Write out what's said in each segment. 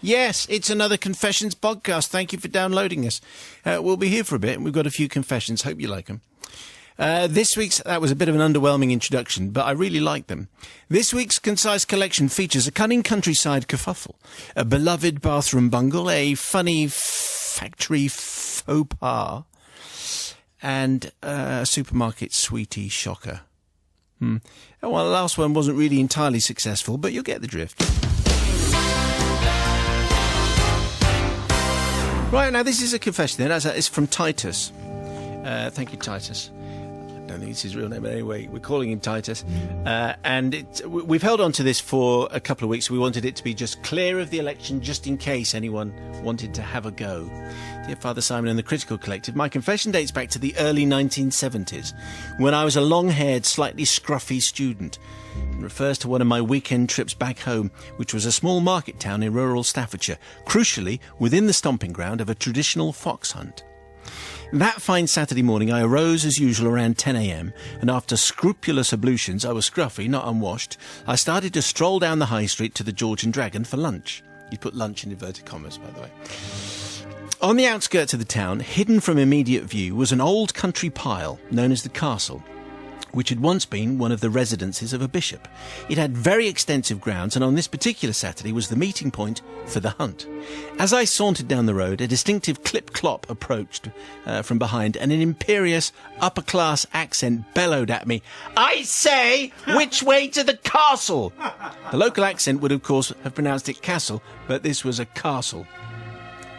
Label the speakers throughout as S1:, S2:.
S1: Yes, it's another Confessions podcast. Thank you for downloading us. We'll be here for a bit, and we've got a few confessions. Hope you like them. This week's, that was a bit of an underwhelming introduction, but I really like them. This week's concise collection features a cunning countryside kerfuffle, a beloved bathroom bungle, a funny factory faux pas, and a supermarket sweetie shocker. Well, the last one wasn't really entirely successful, but you'll get the drift. Right, now this is a confession then. It's from Titus. Thank you, Titus. I don't think it's his real name, but anyway, we're calling him Titus. And we've held on to this for a couple of weeks. We wanted it to be just clear of the election, just in case anyone wanted to have a go. Dear Father Simon and the Critical Collective, my confession dates back to the early 1970s, when I was a long-haired, slightly scruffy student. It refers to one of my weekend trips back home, which was a small market town in rural Staffordshire, crucially within the stomping ground of a traditional fox hunt. That fine Saturday morning I arose as usual around 10 a.m, and after scrupulous ablutions, I was scruffy, not unwashed, I started to stroll down the high street to the George and Dragon for lunch. You put lunch in inverted commas, by the way. On the outskirts of the town, hidden from immediate view, was an old country pile known as the Castle, which had once been one of the residences of a bishop. It had very extensive grounds, and on this particular Saturday was the meeting point for the hunt. As I sauntered down the road, a distinctive clip-clop approached from behind, and an imperious, upper-class accent bellowed at me, "I say, which way to the castle?" The local accent would, of course, have pronounced it castle, but this was a castle.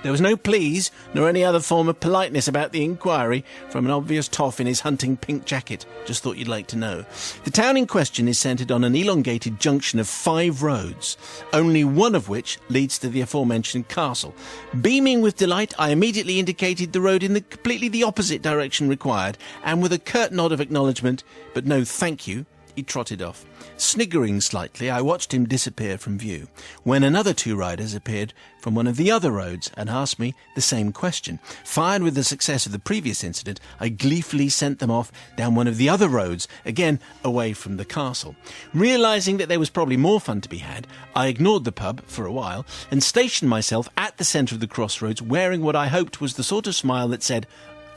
S1: There was no please, nor any other form of politeness about the inquiry from an obvious toff in his hunting pink jacket. Just thought you'd like to know. The town in question is centred on an elongated junction of 5 roads, only one of which leads to the aforementioned castle. Beaming with delight, I immediately indicated the road in completely the opposite direction required, and with a curt nod of acknowledgement, but no thank you, he trotted off. Sniggering slightly, I watched him disappear from view, when another 2 riders appeared from one of the other roads and asked me the same question. Fired with the success of the previous incident, I gleefully sent them off down one of the other roads, again away from the castle. Realising that there was probably more fun to be had, I ignored the pub for a while and stationed myself at the centre of the crossroads, wearing what I hoped was the sort of smile that said,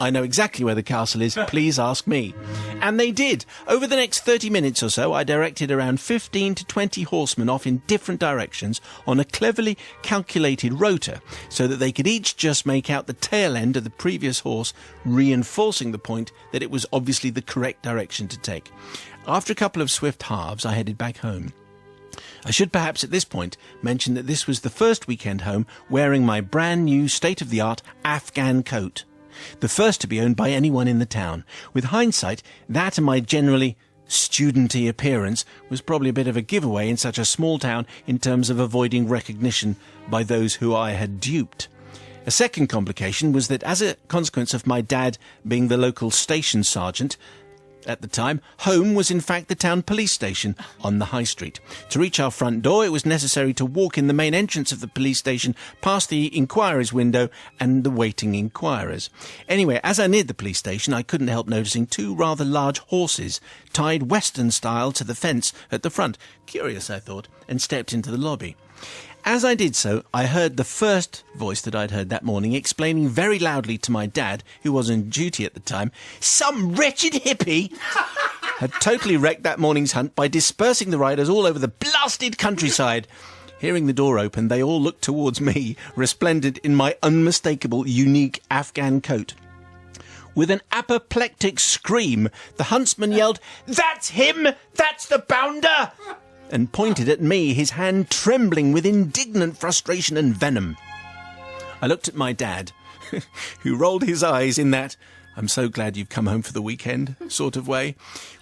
S1: "I know exactly where the castle is, please ask me." And they did. Over the next 30 minutes or so, I directed around 15 to 20 horsemen off in different directions on a cleverly calculated rota, so that they could each just make out the tail end of the previous horse, reinforcing the point that it was obviously the correct direction to take. After a couple of swift halves, I headed back home. I should perhaps at this point mention that this was the first weekend home wearing my brand new state-of-the-art Afghan coat. The first to be owned by anyone in the town. With hindsight, that and my generally studenty appearance was probably a bit of a giveaway in such a small town in terms of avoiding recognition by those who I had duped. A second complication was that as a consequence of my dad being the local station sergeant at the time, home was in fact the town police station on the high street. To reach our front door, it was necessary to walk in the main entrance of the police station, past the inquirer's window and the waiting inquirers. Anyway, as I neared the police station, I couldn't help noticing 2 rather large horses tied Western style to the fence at the front. Curious, I thought, and stepped into the lobby. As I did so, I heard the first voice that I'd heard that morning explaining very loudly to my dad, who was on duty at the time, some wretched hippie had totally wrecked that morning's hunt by dispersing the riders all over the blasted countryside. Hearing the door open, they all looked towards me, resplendent in my unmistakable, unique Afghan coat. With an apoplectic scream, the huntsman yelled, "That's him! That's the bounder!" and pointed at me, his hand trembling with indignant frustration and venom. I looked at my dad, who rolled his eyes in that "I'm so glad you've come home for the weekend" sort of way.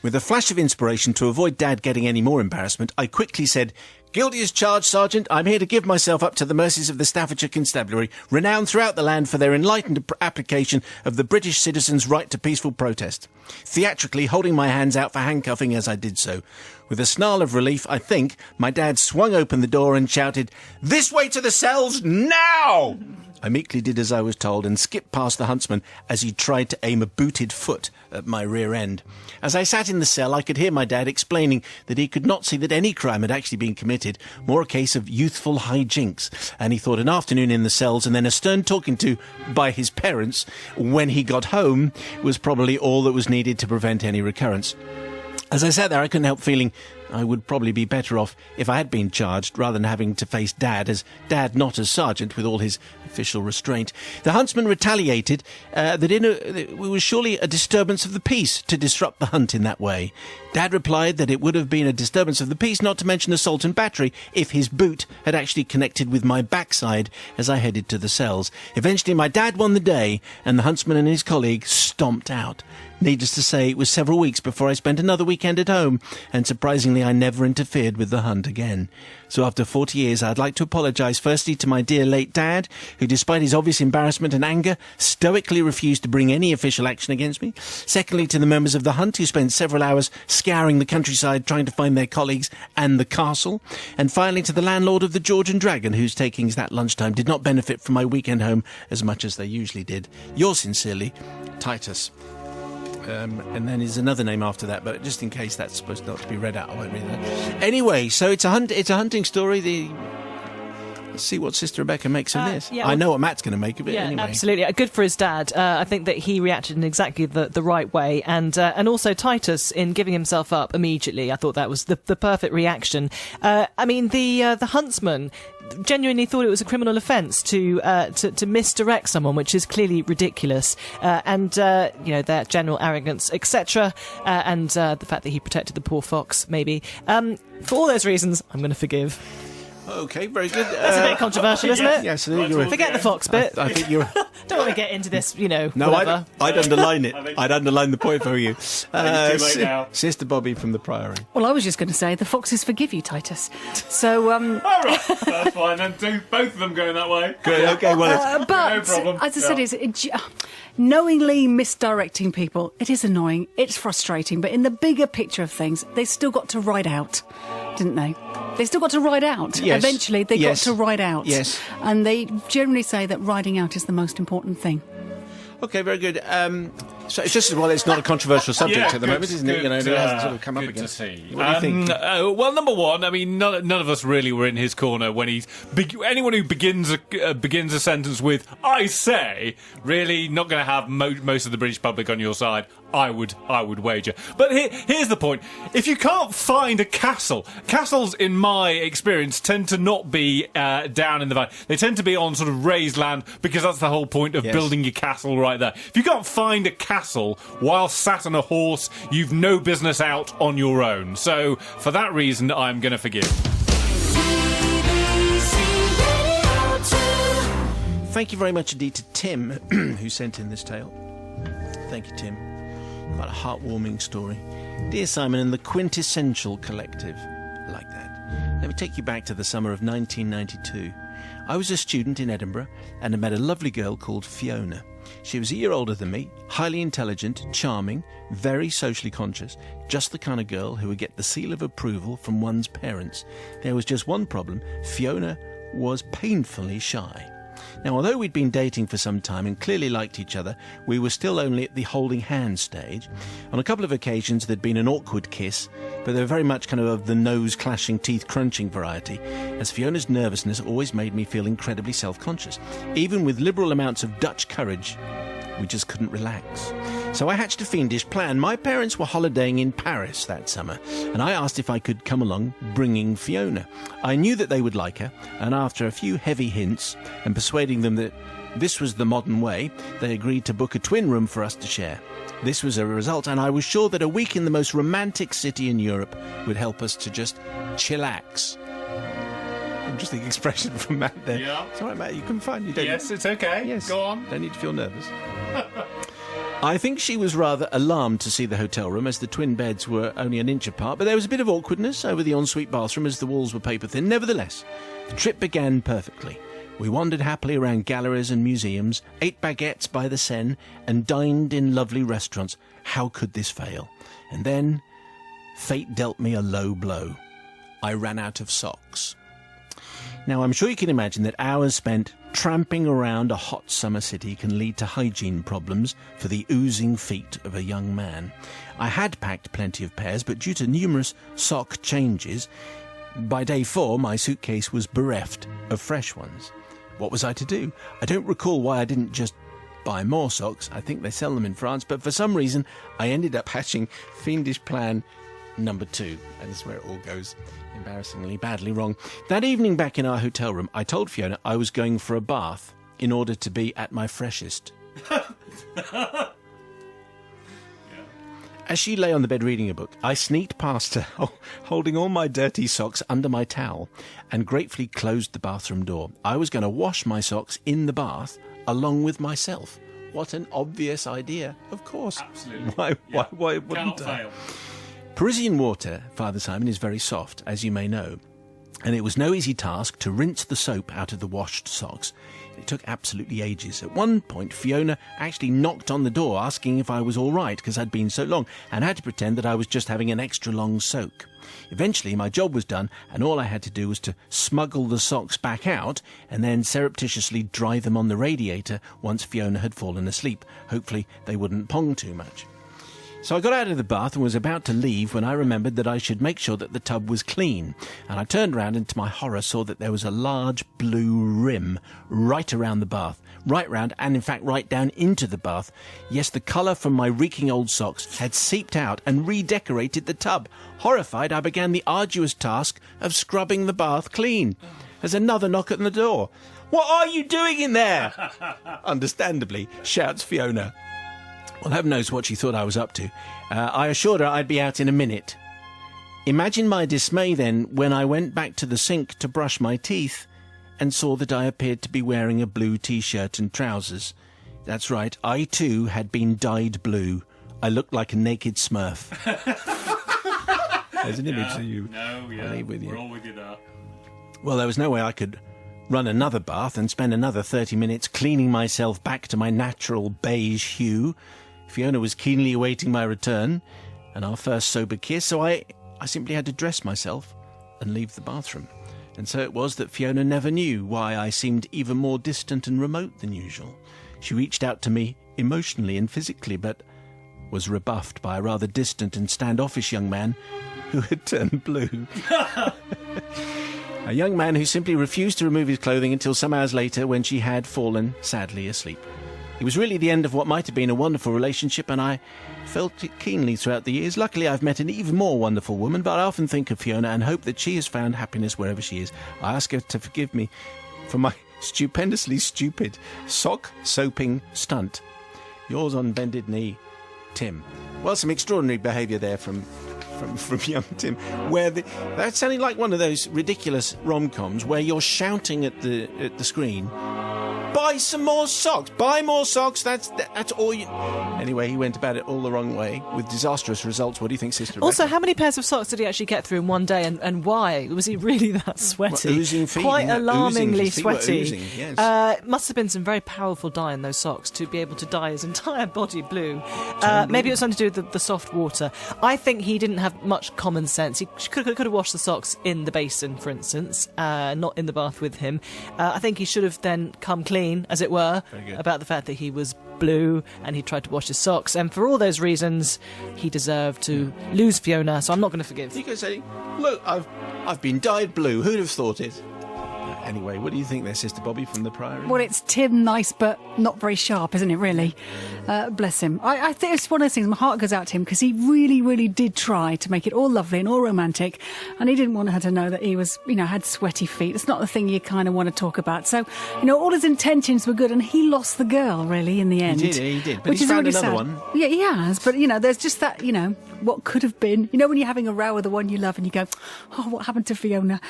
S1: With a flash of inspiration to avoid Dad getting any more embarrassment, I quickly said, "Guilty as charged, Sergeant. I'm here to give myself up to the mercies of the Staffordshire Constabulary, renowned throughout the land for their enlightened application of the British citizen's right to peaceful protest," theatrically holding my hands out for handcuffing as I did so. With a snarl of relief, I think, my dad swung open the door and shouted, "This way to the cells, now!" I meekly did as I was told and skipped past the huntsman as he tried to aim a booted foot at my rear end. As I sat in the cell, I could hear my dad explaining that he could not see that any crime had actually been committed, more a case of youthful hijinks, and he thought an afternoon in the cells and then a stern talking to by his parents when he got home was probably all that was needed to prevent any recurrence. As I sat there, I couldn't help feeling I would probably be better off if I had been charged rather than having to face Dad, as Dad not as sergeant with all his official restraint. The huntsman retaliated that it was surely a disturbance of the peace to disrupt the hunt in that way. Dad replied that it would have been a disturbance of the peace, not to mention assault and battery, if his boot had actually connected with my backside as I headed to the cells. Eventually my dad won the day and the huntsman and his colleague stomped out. Needless to say, it was several weeks before I spent another weekend at home, and surprisingly I never interfered with the hunt again. So after 40 years, I'd like to apologise firstly to my dear late dad, who despite his obvious embarrassment and anger, stoically refused to bring any official action against me. Secondly, to the members of the hunt, who spent several hours scouring the countryside trying to find their colleagues and the castle. And finally, to the landlord of the George and Dragon, whose takings that lunchtime did not benefit from my weekend home as much as they usually did. Yours sincerely, Titus. And then there's another name after that, but just in case that's supposed not to be read out, I won't read that. Anyway, so it's a hunting story. Let's see what Sister Rebecca makes of this. Yeah, I know what Matt's going to make of it.
S2: Yeah,
S1: anyway.
S2: Absolutely. Good for his dad. I think that he reacted in exactly the right way, and also Titus in giving himself up immediately. I thought that was the perfect reaction. I mean, the huntsman genuinely thought it was a criminal offence to misdirect someone, which is clearly ridiculous, and their general arrogance, etc., and the fact that he protected the poor fox, maybe. For all those reasons, I'm going to forgive.
S1: Okay, very good.
S2: That's a bit controversial, isn't it?
S1: Yes,
S2: forget the fox bit.
S1: I think you.
S2: Don't want to get into this,
S1: No,
S2: whatever.
S1: I'd underline it. I'd underline the point for you.
S3: It's too late now.
S1: Sister Bobby from the Priory.
S4: Well, I was just going to say the foxes forgive you, Titus. So,
S3: All right, that's fine. Then do both of them going that way.
S1: Good. Okay. Well,
S4: but
S3: no problem.
S4: as I said, knowingly misdirecting people, it is annoying. It's frustrating. But in the bigger picture of things, they still got to ride out, didn't they? They still got to ride out.
S1: Yes.
S4: Eventually, they got to ride out.
S1: Yes.
S4: And they generally say that riding out is the most important thing.
S1: Okay, very good. So it's just it's not a controversial subject at the moment, isn't it? It hasn't sort of come up
S3: good
S1: again.
S3: to see.
S1: What do you think?
S3: Well, number one, I mean, none of us really were in his corner when he's anyone who begins a sentence with "I say," really not going to have most of the British public on your side. I would wager. But here's the point: if you can't find a castle, castles, in my experience, tend to not be down in the valley. They tend to be on sort of raised land because that's the whole point of building your castle right there. If you can't find a castle while sat on a horse, you've no business out on your own. So for that reason, I'm going to forgive.
S1: Thank you very much indeed to Tim, who sent in this tale. Thank you, Tim. Quite a heartwarming story. Dear Simon and the Quintessential Collective. I like that. Let me take you back to the summer of 1992. I was a student in Edinburgh and had met a lovely girl called Fiona. She was a year older than me, highly intelligent, charming, very socially conscious, just the kind of girl who would get the seal of approval from one's parents. There was just one problem: Fiona was painfully shy. Now, although we'd been dating for some time and clearly liked each other, we were still only at the holding hands stage. On a couple of occasions there'd been an awkward kiss, but they were very much kind of the nose-clashing, teeth-crunching variety, as Fiona's nervousness always made me feel incredibly self-conscious. Even with liberal amounts of Dutch courage, we just couldn't relax. So I hatched a fiendish plan. My parents were holidaying in Paris that summer, and I asked if I could come along bringing Fiona. I knew that they would like her, and after a few heavy hints and persuading them that this was the modern way, they agreed to book a twin room for us to share. This was a result, and I was sure that a week in the most romantic city in Europe would help us to just chillax. Interesting expression from Matt there.
S3: Yeah.
S1: It's all right, Matt, you can find you don't.
S3: Yes, it's okay.
S1: Yes.
S3: Go on.
S1: Don't need to feel nervous. I think she was rather alarmed to see the hotel room, as the twin beds were only an inch apart, but there was a bit of awkwardness over the ensuite bathroom as the walls were paper thin. Nevertheless, the trip began perfectly. We wandered happily around galleries and museums, ate baguettes by the Seine, and dined in lovely restaurants. How could this fail? And then fate dealt me a low blow. I ran out of socks. Now, I'm sure you can imagine that hours spent tramping around a hot summer city can lead to hygiene problems for the oozing feet of a young man. I had packed plenty of pairs, but due to numerous sock changes, by day 4 my suitcase was bereft of fresh ones. What was I to do? I don't recall why I didn't just buy more socks. I think they sell them in France, but for some reason I ended up hatching fiendish plan number 2, and this is where it all goes embarrassingly badly wrong. That evening back in our hotel room, I told Fiona I was going for a bath in order to be at my freshest. As she lay on the bed reading a book, I sneaked past her, holding all my dirty socks under my towel, and gratefully closed the bathroom door. I was going to wash my socks in the bath along with myself. What an obvious idea. Of course.
S3: Absolutely.
S1: Why wouldn't
S3: Cannot
S1: I?
S3: fail.
S1: Parisian water, Father Simon, is very soft, as you may know, and it was no easy task to rinse the soap out of the washed socks. It took absolutely ages. At one point, Fiona actually knocked on the door asking if I was all right because I'd been so long, and had to pretend that I was just having an extra long soak. Eventually, my job was done, and all I had to do was to smuggle the socks back out and then surreptitiously dry them on the radiator once Fiona had fallen asleep. Hopefully, they wouldn't pong too much. So I got out of the bath and was about to leave when I remembered that I should make sure that the tub was clean. And I turned round and to my horror saw that there was a large blue rim right around the bath. Right round and in fact right down into the bath. Yes, the colour from my reeking old socks had seeped out and redecorated the tub. Horrified, I began the arduous task of scrubbing the bath clean. There's another knock at the door. "What are you doing in there?" Understandably, shouts Fiona. Well, heaven knows what she thought I was up to. I assured her I'd be out in a minute. Imagine my dismay then when I went back to the sink to brush my teeth and saw that I appeared to be wearing a blue T-shirt and trousers. That's right, I too had been dyed blue. I looked like a naked Smurf. There's an image of you.
S3: No, yeah,
S1: I'll leave with you.
S3: we're all with you there.
S1: Well, there was no way I could run another bath and spend another 30 minutes cleaning myself back to my natural beige hue. Fiona was keenly awaiting my return and our first sober kiss, so I simply had to dress myself and leave the bathroom. And so it was that Fiona never knew why I seemed even more distant and remote than usual. She reached out to me emotionally and physically, but was rebuffed by a rather distant and standoffish young man who had turned blue. A young man who simply refused to remove his clothing until some hours later when she had fallen sadly asleep. It was really the end of what might have been a wonderful relationship, and I felt it keenly throughout the years. Luckily, I've met an even more wonderful woman, but I often think of Fiona and hope that she has found happiness wherever she is. I ask her to forgive me for my stupendously stupid sock-soaping stunt. Yours on bended knee, Tim. Well, some extraordinary behaviour there from young Tim, where that's sounding like one of those ridiculous rom-coms where you're shouting at the screen, "Buy some more socks! Buy more socks!" That's all you. Anyway, he went about it all the wrong way with disastrous results. What do you think, Sister Rebecca?
S2: Also, how many pairs of socks did he actually get through in one day, and why? Was he really that sweaty?
S1: Well, oozing feet,
S2: quite
S1: yeah,
S2: alarmingly
S1: oozing,
S2: sweaty.
S1: oozing, yes.
S2: Must have been some very powerful dye in those socks to be able to dye his entire body blue. Maybe it was something to do with the soft water. I think he didn't have much common sense. He could have washed the socks in the basin, for instance, not in the bath with him. I think he should have then come clean, as it were, about the fact that he was blue and he tried to wash his socks, and for all those reasons he deserved to lose Fiona, so I'm not going to forgive.
S1: You could say, "Look, I've been dyed blue. Who'd have thought it?" Anyway, what do you think there, Sister Bobby from the Priory?
S4: Well, it's Tim nice, but not very sharp, isn't it, really? Bless him. I think it's one of those things, my heart goes out to him, because he really, really did try to make it all lovely and all romantic, and he didn't want her to know that he was, had sweaty feet. It's not the thing you kind of want to talk about. So, all his intentions were good, and he lost the girl, really, in the end.
S1: He did. But
S4: which
S1: he's
S4: is
S1: found
S4: really
S1: another
S4: sad.
S1: one.
S4: Yeah, he has. But, there's just that, what could have been. When you're having a row with the one you love and you go, "Oh, what happened to Fiona?"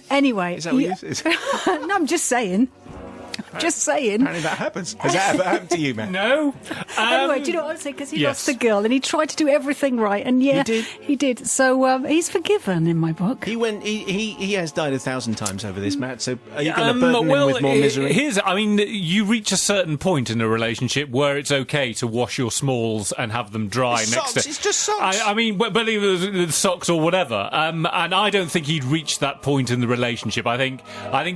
S4: Anyway.
S1: Is that what you said?
S4: No, I'm just saying. Just saying.
S1: Apparently that happens. Has that ever happened to you, Matt?
S3: No.
S4: Anyway, do you know what I'm saying? Because he
S3: yes.
S4: lost the girl and he tried to do everything right, and yeah, he did. So he's forgiven in my book.
S1: He has died 1,000 times over this, Matt. So are you going to burden him with more misery?
S3: You reach a certain point in a relationship where it's okay to wash your smalls and have them dry next to.
S1: It's just socks.
S3: Believe it was socks or whatever. And I don't think he'd reached that point in the relationship. I think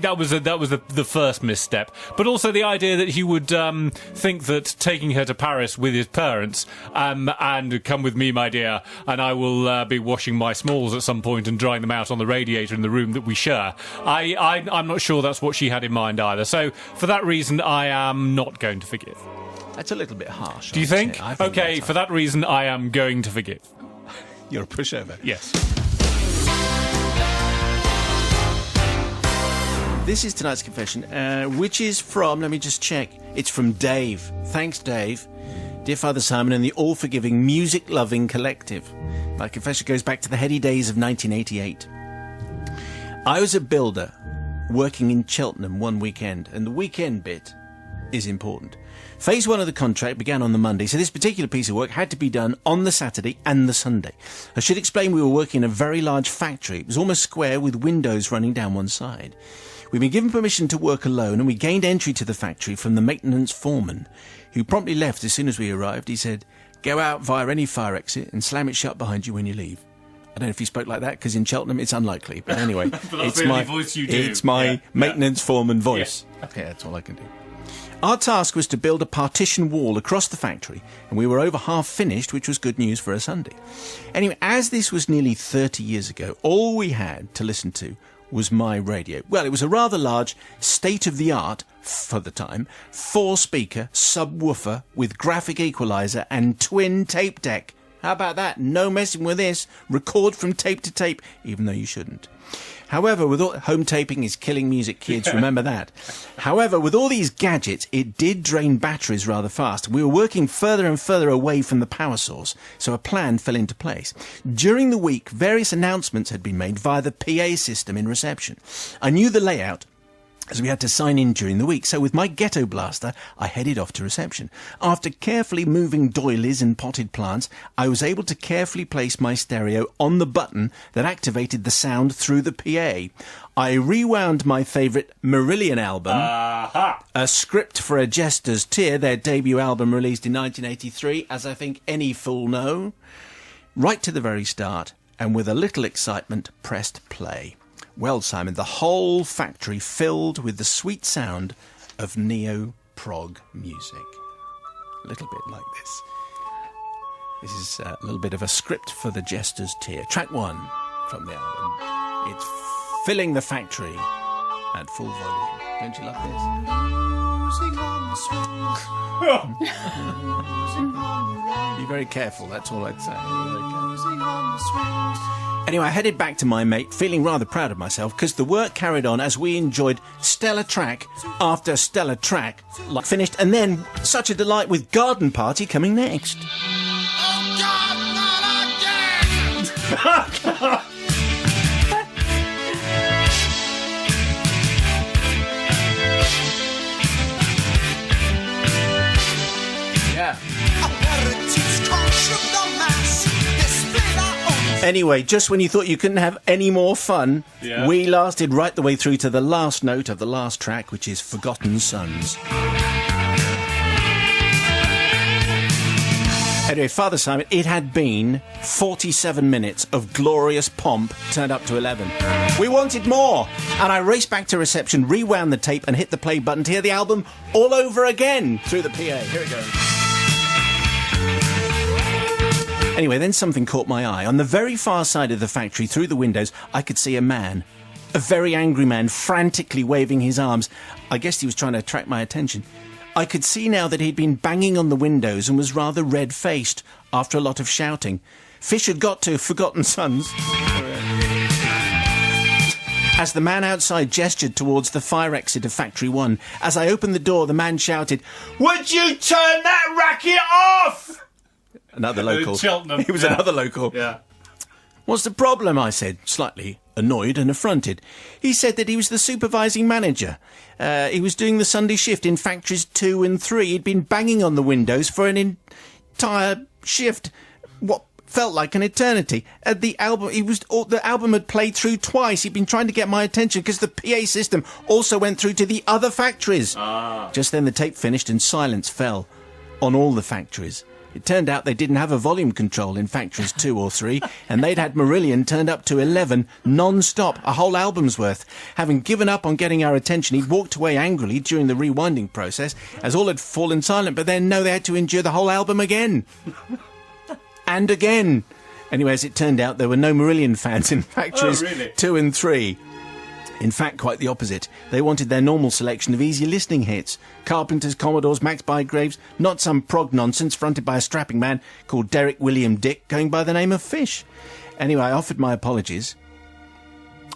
S3: that was the first misstep. But also the idea that he would think that taking her to Paris with his parents and come with me, my dear, and I will be washing my smalls at some point and drying them out on the radiator in the room that we share. I'm not sure that's what she had in mind either. So for that reason, I am not going to forgive.
S1: That's a little bit harsh.
S3: Do you think? Okay, for that reason, I am going to forgive.
S1: You're a pushover.
S3: Yes.
S1: This is tonight's confession, which is from, let me just check, it's from Dave. Thanks, Dave. Dear Father Simon and the all-forgiving, music-loving collective. My confession goes back to the heady days of 1988. I was a builder working in Cheltenham one weekend, and the weekend bit is important. Phase 1 of the contract began on the Monday, so this particular piece of work had to be done on the Saturday and the Sunday. I should explain we were working in a very large factory. It was almost square with windows running down one side. We'd been given permission to work alone, and we gained entry to the factory from the maintenance foreman, who promptly left as soon as we arrived. He said, "Go out via any fire exit and slam it shut behind you when you leave." I don't know if he spoke like that, because in Cheltenham it's unlikely. But anyway,
S3: it's my voice you do.
S1: It's my maintenance foreman voice. Yeah. Okay, that's all I can do. Our task was to build a partition wall across the factory, and we were over half finished, which was good news for a Sunday. Anyway, as this was nearly 30 years ago, all we had to listen to was my radio. Well, it was a rather large, state-of-the-art, for the time, 4-speaker subwoofer with graphic equalizer and twin tape deck. How about that? No messing with this. Record from tape to tape, even though you shouldn't. However, with all, home taping is killing music, kids, remember that. However, with all these gadgets, it did drain batteries rather fast. We were working further and further away from the power source, so a plan fell into place. During the week, various announcements had been made via the PA system in reception. I knew the layout, as we had to sign in during the week, so with my ghetto blaster, I headed off to reception. After carefully moving doilies and potted plants, I was able to carefully place my stereo on the button that activated the sound through the PA. I rewound my favourite Marillion album, A Script for a Jester's Tear, their debut album released in 1983, as I think any fool know, right to the very start, and with a little excitement, pressed play. Well, Simon, the whole factory filled with the sweet sound of neo-prog music. A little bit like this. This is a little bit of a script for the Jester's Tear. Track 1 from the album. It's filling the factory at full volume. Don't you love this? Be very careful, that's all I'd say. Be very careful. Anyway, I headed back to my mate, feeling rather proud of myself, because the work carried on as we enjoyed stellar track after stellar track, like finished, and then such a delight with Garden Party coming next.
S5: Oh God, not again!
S1: Anyway, just when you thought you couldn't have any more fun, we lasted right the way through to the last note of the last track, which is Forgotten Sons. Anyway, Father Simon, it had been 47 minutes of glorious pomp turned up to 11. We wanted more, and I raced back to reception, rewound the tape, and hit the play button to hear the album all over again through the PA. Here it goes. Anyway, then something caught my eye. On the very far side of the factory, through the windows, I could see a man. A very angry man, frantically waving his arms. I guess he was trying to attract my attention. I could see now that he'd been banging on the windows and was rather red-faced after a lot of shouting. Fish had got to Forgotten Sons. As the man outside gestured towards the fire exit of Factory 1, as I opened the door, the man shouted, "Would you turn that racket off?" Another local.
S3: Cheltenham.
S1: He was another local.
S3: Yeah.
S1: "What's the problem?" I said, slightly annoyed and affronted. He said that he was the supervising manager. He was doing the Sunday shift in factories 2 and 3. He'd been banging on the windows for an entire shift. What felt like an eternity. The album had played through twice. He'd been trying to get my attention because the PA system also went through to the other factories. Just then the tape finished and silence fell on all the factories. It turned out they didn't have a volume control in factories 2 or 3, and they'd had Marillion turned up to 11 non-stop, a whole album's worth. Having given up on getting our attention, he'd walked away angrily during the rewinding process, as all had fallen silent, but then, no, they had to endure the whole album again. And again. Anyway, as it turned out, there were no Marillion fans in factories 2 and 3. In fact, quite the opposite. They wanted their normal selection of easy listening hits. Carpenters, Commodores, Max Bygraves, not some prog nonsense fronted by a strapping man called Derek William Dick going by the name of Fish. Anyway, I offered my apologies.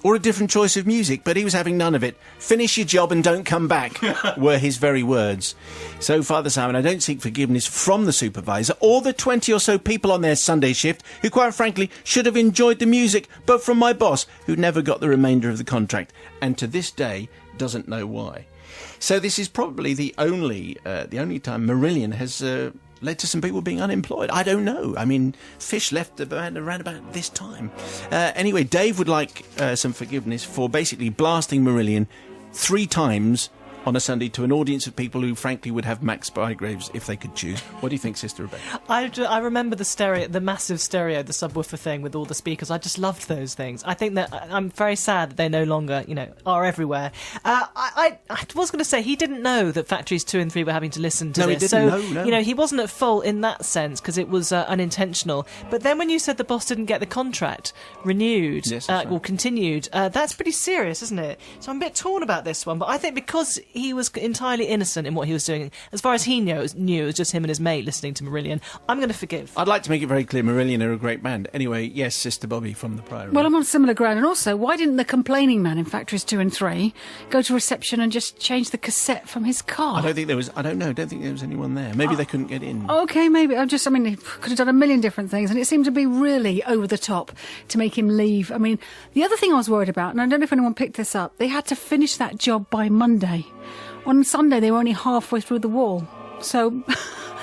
S1: Or a different choice of music, but he was having none of it. Finish your job and don't come back, were his very words. So, Father Simon, I don't seek forgiveness from the supervisor or the 20 or so people on their Sunday shift who, quite frankly, should have enjoyed the music, but from my boss, who never got the remainder of the contract, and to this day doesn't know why. So this is probably the only time Marillion has led to some people being unemployed. I don't know. I mean, Fish left the band around about this time. Anyway, Dave would like some forgiveness for basically blasting Marillion 3 times on a Sunday to an audience of people who, frankly, would have Max Bygraves if they could choose. What do you think, Sister Rebecca?
S2: I remember the massive stereo, the subwoofer thing with all the speakers. I just loved those things. I think that I'm very sad that they no longer, are everywhere. I was going to say he didn't know that Factories 2 and 3 were having to listen to this.
S1: He didn't.
S2: So,
S1: no.
S2: He wasn't at fault in that sense because it was unintentional. But then when you said the boss didn't get the contract renewed or continued, that's pretty serious, isn't it? So I'm a bit torn about this one. But I think because he was entirely innocent in what he was doing. As far as he knew, it was just him and his mate listening to Marillion. I'm going to forgive.
S1: I'd like to make it very clear, Marillion are a great band. Anyway, yes, Sister Bobby from the Priory.
S4: Well, I'm on similar ground. And also, why didn't the complaining man in Factories 2 and 3 go to reception and just change the cassette from his car?
S1: I don't think there was anyone there. Maybe they couldn't get in.
S4: Okay, maybe. He could have done a million different things, and it seemed to be really over the top to make him leave. I mean, the other thing I was worried about, and I don't know if anyone picked this up, they had to finish that job by Monday. On Sunday, they were only halfway through the wall. So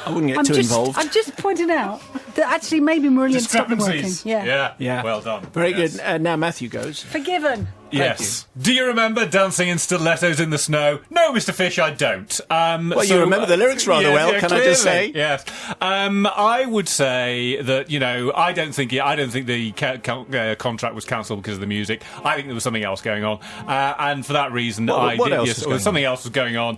S1: I wouldn't get too involved.
S4: I'm just pointing out that actually maybe Marillion stopped working.
S3: Yeah. Well done.
S1: Very good. Now Matthew goes.
S4: Forgiven.
S3: Yes. Do you remember dancing in stilettos in the snow? No, Mr. Fish, I don't.
S1: Well, you remember the lyrics rather well, can
S3: clearly.
S1: I just say?
S3: Yes. I would say that, I don't think the contract was cancelled because of the music. I think there was something else going on. And for that reason, something else was going on.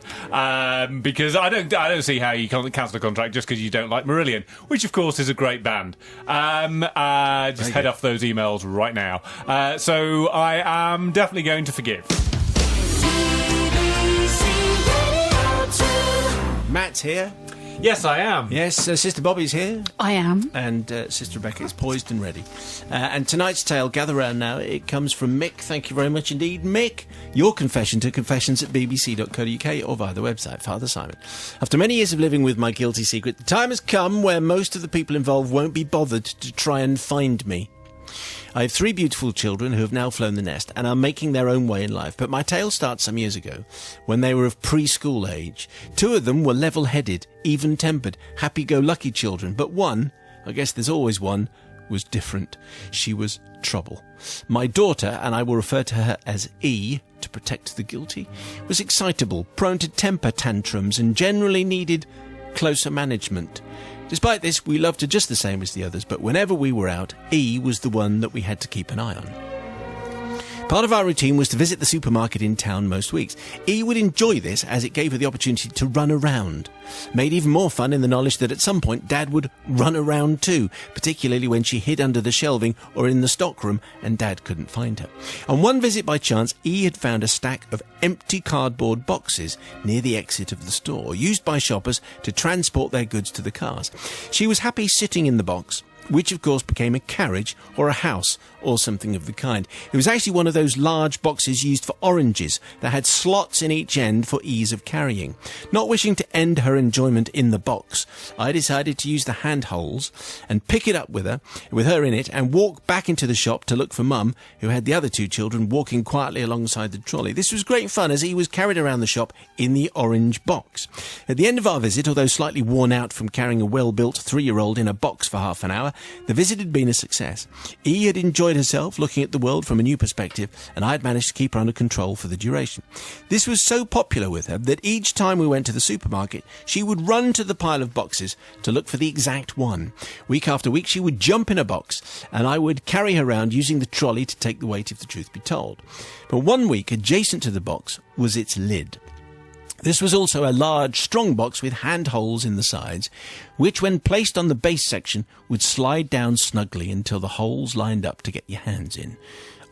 S3: Because I don't see how you can't cancel a contract just because you don't like Marillion, which of course is a great band. Just head off those emails right now. So I am definitely going to forgive.
S1: Matt's here.
S3: Yes, I am.
S1: Yes, Sister Bobby's here.
S4: I am.
S1: And Sister Rebecca is poised and ready. And tonight's tale, gather round now, it comes from Mick. Thank you very much indeed, Mick. Your confession to confessions@bbc.co.uk or via the website, Father Simon. After many years of living with my guilty secret, the time has come where most of the people involved won't be bothered to try and find me. I have 3 beautiful children who have now flown the nest and are making their own way in life, but my tale starts some years ago, when they were of preschool age. 2 of them were level-headed, even-tempered, happy-go-lucky children, but one, I guess there's always one, was different. She was trouble. My daughter, and I will refer to her as E, to protect the guilty, was excitable, prone to temper tantrums, and generally needed closer management. Despite this, we loved her just the same as the others, but whenever we were out, E was the one that we had to keep an eye on. Part of our routine was to visit the supermarket in town most weeks. E would enjoy this as it gave her the opportunity to run around. Made even more fun in the knowledge that at some point Dad would run around too, particularly when she hid under the shelving or in the stockroom and Dad couldn't find her. On one visit by chance, E had found a stack of empty cardboard boxes near the exit of the store, used by shoppers to transport their goods to the cars. She was happy sitting in the box, which of course became a carriage or a house or something of the kind. It was actually one of those large boxes used for oranges that had slots in each end for ease of carrying. Not wishing to end her enjoyment in the box, I decided to use the handholds and pick it up with her in it, and walk back into the shop to look for Mum, who had the other two children walking quietly alongside the trolley. This was great fun as he was carried around the shop in the orange box. At the end of our visit, although slightly worn out from carrying a well-built 3-year-old in a box for half an hour, the visit had been a success. E had enjoyed herself looking at the world from a new perspective, and I had managed to keep her under control for the duration. This was so popular with her that each time we went to the supermarket, she would run to the pile of boxes to look for the exact one. Week after week, she would jump in a box, and I would carry her around using the trolley to take the weight, if the truth be told. But one week, adjacent to the box, was its lid. This was also a large, strong box with handholds in the sides, which, when placed on the base section, would slide down snugly until the holes lined up to get your hands in.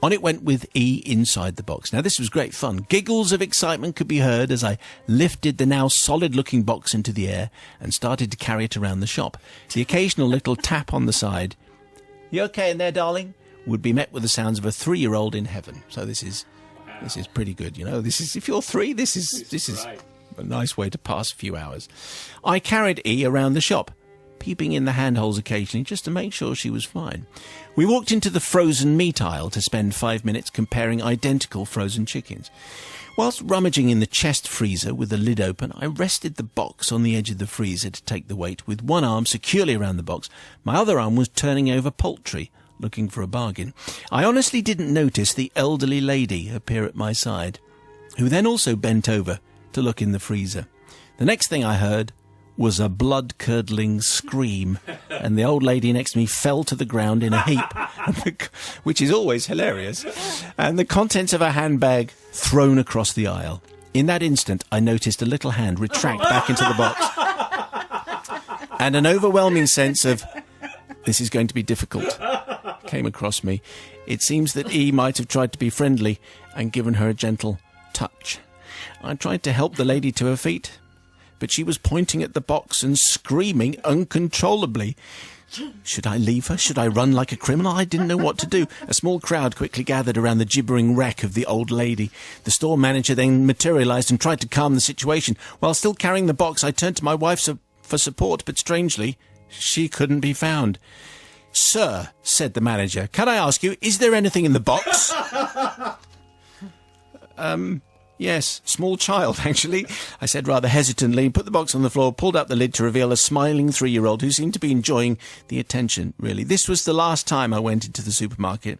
S1: On it went with E inside the box. Now, this was great fun. Giggles of excitement could be heard as I lifted the now solid-looking box into the air and started to carry it around the shop. The occasional little tap on the side, "You okay in there, darling?" would be met with the sounds of a 3-year-old in heaven. So this is pretty good, you know. This is, if you're 3, this is a nice way to pass a few hours. I carried E around the shop, peeping in the handholds occasionally just to make sure she was fine. We walked into the frozen meat aisle to spend 5 minutes comparing identical frozen chickens. Whilst rummaging in the chest freezer with the lid open, I rested the box on the edge of the freezer to take the weight, with one arm securely around the box. My other arm was turning over poultry, looking for a bargain. I honestly didn't notice the elderly lady appear at my side, who then also bent over to look in the freezer. The next thing I heard was a blood-curdling scream, and the old lady next to me fell to the ground in a heap, which is always hilarious, and the contents of her handbag thrown across the aisle. In that instant, I noticed a little hand retract back into the box, and an overwhelming sense of, this is going to be difficult, came across me. It seems that E might have tried to be friendly and given her a gentle touch. I tried to help the lady to her feet, but she was pointing at the box and screaming uncontrollably. Should I leave her? Should I run like a criminal? I didn't know what to do. A small crowd quickly gathered around the gibbering wreck of the old lady. The store manager then materialised and tried to calm the situation. While still carrying the box, I turned to my wife for support, but strangely, she couldn't be found. "Sir," said the manager, "can I ask you, is there anything in the box?" Yes, small child, actually, I said rather hesitantly, put the box on the floor, pulled up the lid to reveal a smiling 3-year-old who seemed to be enjoying the attention, really. This was the last time I went into the supermarket.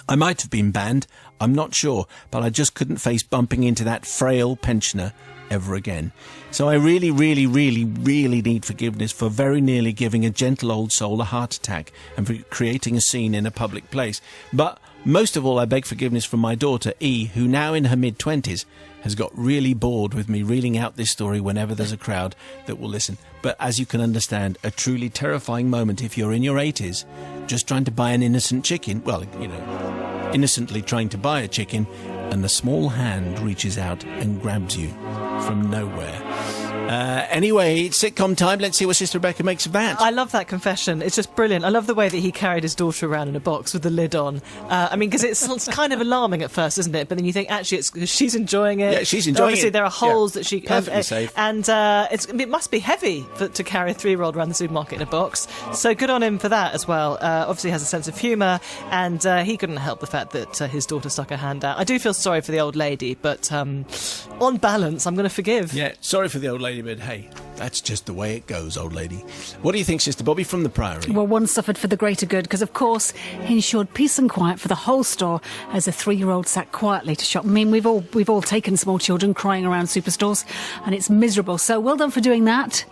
S1: I might have been banned, I'm not sure, but I just couldn't face bumping into that frail pensioner ever again. So I really, really, really, really need forgiveness for very nearly giving a gentle old soul a heart attack and for creating a scene in a public place. But most of all, I beg forgiveness from my daughter, E, who now in her mid-20s has got really bored with me reeling out this story whenever there's a crowd that will listen. But as you can understand, a truly terrifying moment if you're in your 80s, just trying to buy an innocent chicken, well, you know, innocently trying to buy a chicken, and a small hand reaches out and grabs you from nowhere. Anyway, it's sitcom time. Let's see what Sister Rebecca makes of that.
S2: I love that confession. It's just brilliant. I love the way that he carried his daughter around in a box with the lid on. I mean, because it's kind of alarming at first, isn't it? But then you think, actually, she's enjoying it.
S1: Yeah, she's enjoying
S2: Obviously,
S1: it.
S2: there are holes that she...
S1: Perfectly safe.
S2: And it must be heavy to carry a 3-year-old around the supermarket in a box. So good on him for that as well. Obviously has a sense of humour, and he couldn't help the fact that his daughter stuck her hand out. I do feel sorry for the old lady, but on balance, I'm going to forgive.
S1: Yeah, sorry for the old lady, but hey, that's just the way it goes, old lady. What do you think, Sister Bobby, from the Priory?
S4: Well, one suffered for the greater good because, of course, he ensured peace and quiet for the whole store as a 3-year-old sat quietly to shop. I mean, we've all taken small children crying around superstores, and it's miserable. So well done for doing that.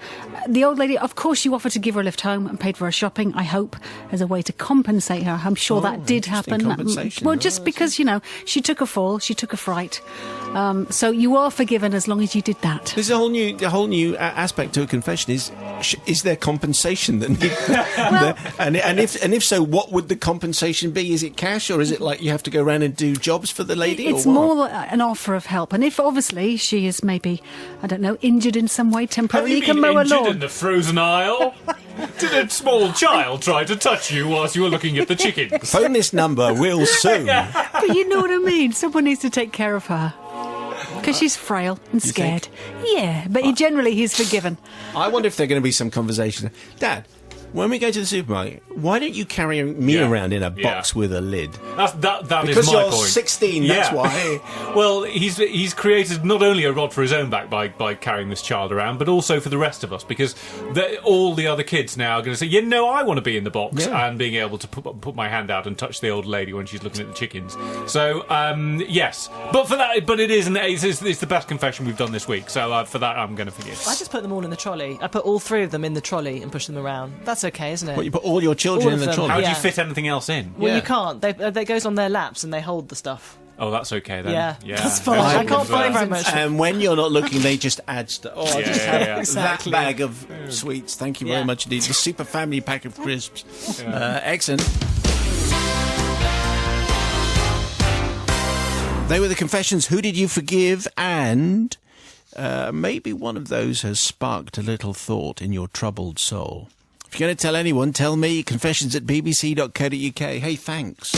S4: The old lady, of course, you offered to give her a lift home and paid for her shopping, I hope, as a way to compensate her. I'm sure that did happen.
S1: Compensation.
S4: Well, just because, you know, she took a fall, she took a fright. So you are forgiven as long as you did that.
S1: There's a whole new aspect aspect to a confession is there compensation that and if so, what would the compensation be? Is it cash, or is it like you have to go around and do jobs for the lady?
S4: It's
S1: or what?
S4: more like an offer of help, and if obviously she is maybe, I don't know, injured in some way temporarily,
S3: Have you been
S4: can mow a
S3: injured
S4: lawn.
S3: in the frozen aisle? Did a small child try to touch you whilst you were looking at the chickens?
S1: Phone this number real soon.
S4: But you know what I mean. Someone needs to take care of her. Because she's frail and scared. Yeah, but generally he's forgiven.
S1: I wonder if there's going to be some conversation. Dad, when we go to the supermarket, why don't you carry me around in a box with a lid?
S3: That
S1: Because
S3: is my
S1: you're
S3: point.
S1: 16, that's why.
S3: Well, he's created not only a rod for his own back by carrying this child around, but also for the rest of us, because all the other kids now are going to say, I want to be in the box, and being able to put my hand out and touch the old lady when she's looking at the chickens. So, yes. But for that, it's the best confession we've done this week, so for that I'm going to forgive.
S2: I just put them all in the trolley. I put all 3 of them in the trolley and push them around. That's okay, isn't it?
S1: What, you put all your children
S2: All
S1: in
S2: of
S1: the
S2: them.
S1: trolley?
S3: How do you
S2: Yeah.
S3: fit anything else in?
S2: Well, you can't. They goes on their laps and they hold the stuff.
S3: Oh, that's okay then.
S2: Yeah, that's
S3: very
S2: fine. I
S3: good
S2: can't
S3: for
S2: find
S3: that.
S2: very much.
S1: And when you're not looking, they just add stuff. Oh, I just have
S2: Exactly.
S1: that bag of sweets. Thank you very
S2: Yeah.
S1: much indeed. The super family pack of crisps. Excellent. They were the confessions. Who did you forgive? And maybe one of those has sparked a little thought in your troubled soul. If you're going to tell anyone, tell me. Confessions@bbc.co.uk. Hey, thanks.